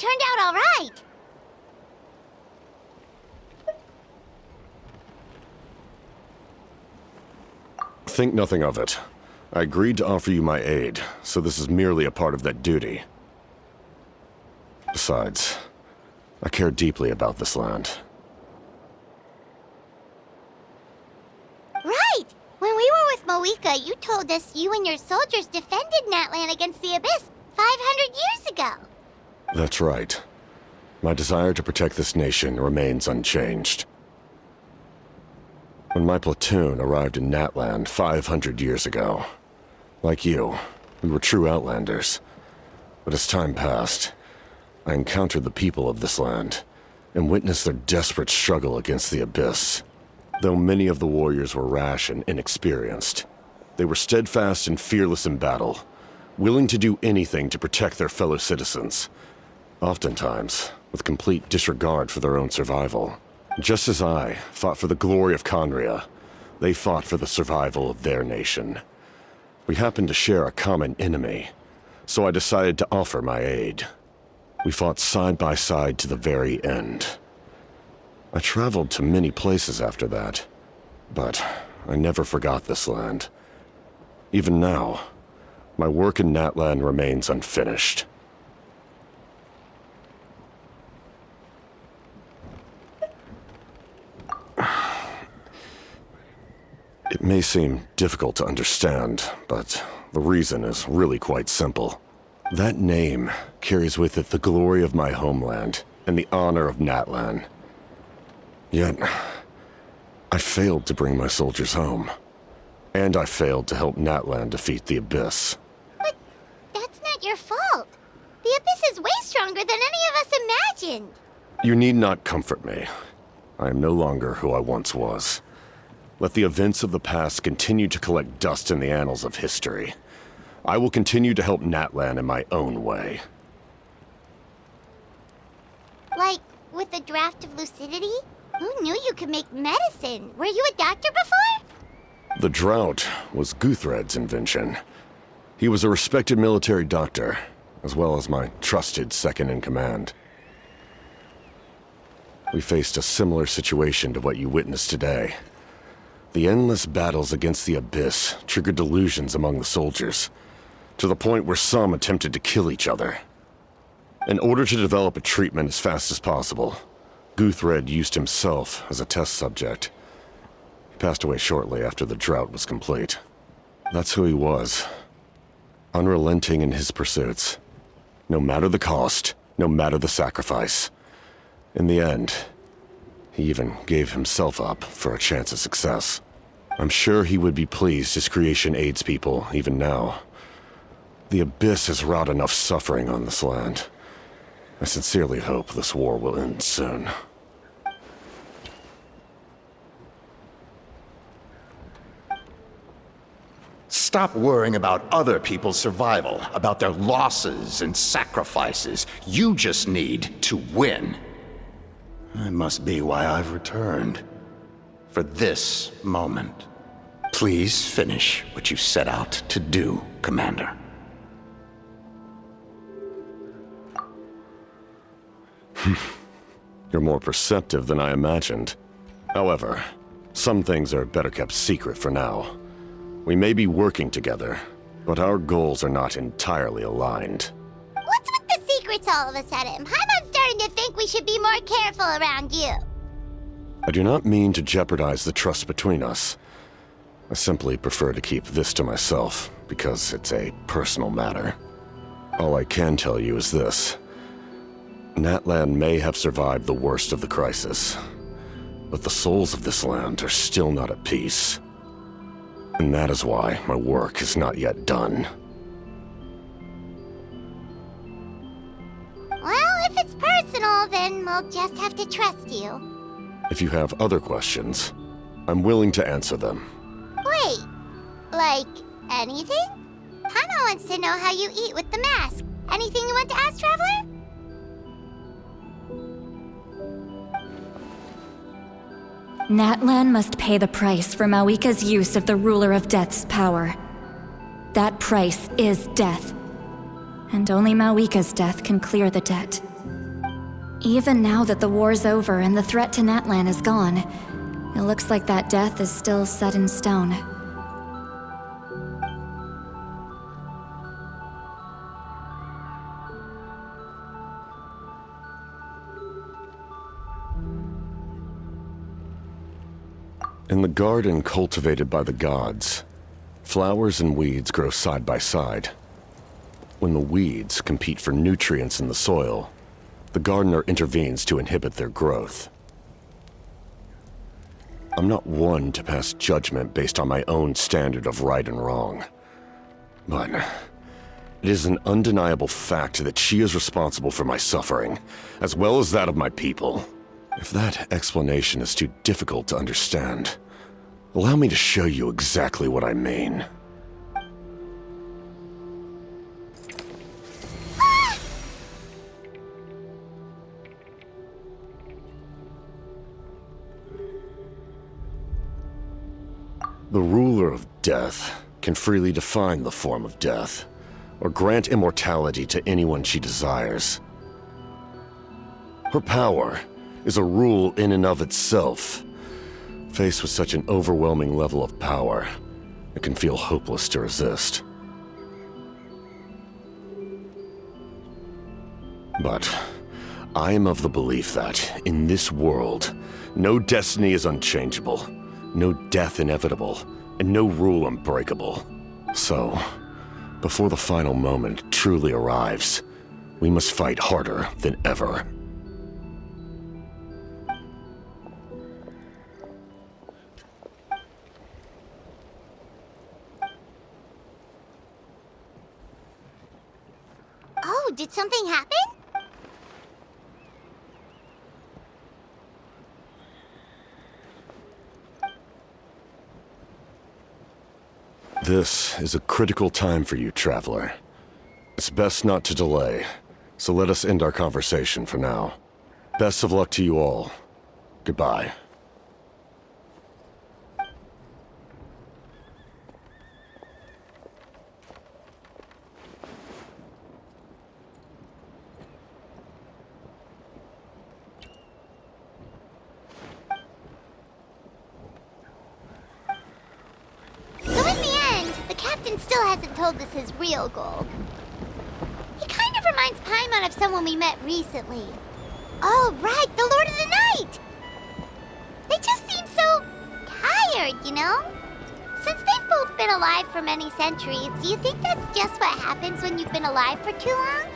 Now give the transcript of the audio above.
turned out all right. Think nothing of it. I agreed to offer you my aid, so this is merely a part of that duty. Besides, I care deeply about this land. Right! When we were with Moika, you told us you and your soldiers defended Natlan against the Abyss 500 years ago. That's right. My desire to protect this nation remains unchanged. When my platoon arrived in Natlan 500 years ago, like you, we were true outlanders. But as time passed, I encountered the people of this land and witnessed their desperate struggle against the Abyss. Though many of the warriors were rash and inexperienced, they were steadfast and fearless in battle, willing to do anything to protect their fellow citizens, oftentimes with complete disregard for their own survival. Just as I fought for the glory of Conria, they fought for the survival of their nation. We happened to share a common enemy, so I decided to offer my aid. We fought side by side to the very end. I traveled to many places after that, but I never forgot this land. Even now, my work in Natlan remains unfinished. It may seem difficult to understand, but the reason is really quite simple. That name carries with it the glory of my homeland and the honor of Natlan. Yet, I failed to bring my soldiers home. And I failed to help Natlan defeat the Abyss. But that's not your fault. The Abyss is way stronger than any of us imagined. You need not comfort me. I am no longer who I once was. Let the events of the past continue to collect dust in the annals of history. I will continue to help Natlan in my own way. Like, with the draft of lucidity? Who knew you could make medicine? Were you a doctor before? The drought was Guthred's invention. He was a respected military doctor, as well as my trusted second-in-command. We faced a similar situation to what you witnessed today. The endless battles against the Abyss triggered delusions among the soldiers, to the point where some attempted to kill each other. In order to develop a treatment as fast as possible, Guthred used himself as a test subject. He passed away shortly after the drought was complete. That's who he was. Unrelenting in his pursuits. No matter the cost, no matter the sacrifice. In the end, he even gave himself up for a chance at success. I'm sure he would be pleased his creation aids people even now. The Abyss has wrought enough suffering on this land. I sincerely hope this war will end soon. Stop worrying about other people's survival, about their losses and sacrifices. You just need to win. That must be why I've returned. For this moment. Please finish what you set out to do, Commander. You're more perceptive than I imagined. However, some things are better kept secret for now. We may be working together, but our goals are not entirely aligned. What's with the secrets all of a sudden? Paimon's starting to think we should be more careful around you. I do not mean to jeopardize the trust between us. I simply prefer to keep this to myself, because it's a personal matter. All I can tell you is this. Natlan may have survived the worst of the crisis, but the souls of this land are still not at peace. And that is why my work is not yet done. Well, if it's personal, then we'll just have to trust you. If you have other questions, I'm willing to answer them. Wait, like anything? Paimon wants to know how you eat with the mask. Anything you want to ask, Traveler? Natlan must pay the price for Mawika's use of the Ruler of Death's power. That price is death. And only Mawika's death can clear the debt. Even now that the war's over and the threat to Natlan is gone, it looks like that death is still set in stone. In the garden cultivated by the gods, flowers and weeds grow side by side. When the weeds compete for nutrients in the soil, the gardener intervenes to inhibit their growth. I'm not one to pass judgment based on my own standard of right and wrong. But it is an undeniable fact that she is responsible for my suffering, as well as that of my people. If that explanation is too difficult to understand, allow me to show you exactly what I mean. The ruler of death can freely define the form of death, or grant immortality to anyone she desires. Her power is a rule in and of itself. Faced with such an overwhelming level of power, it can feel hopeless to resist. But I am of the belief that, in this world, no destiny is unchangeable, no death inevitable, and no rule unbreakable. So, before the final moment truly arrives, we must fight harder than ever. Oh, did something happen? This is a critical time for you, traveler. It's best not to delay, so let us end our conversation for now. Best of luck to you all. Goodbye. Still hasn't told us his real goal. He kind of reminds Paimon of someone we met recently. Oh, right, the Lord of the Night! They just seem so tired, you know? Since they've both been alive for many centuries, do you think that's just what happens when you've been alive for too long?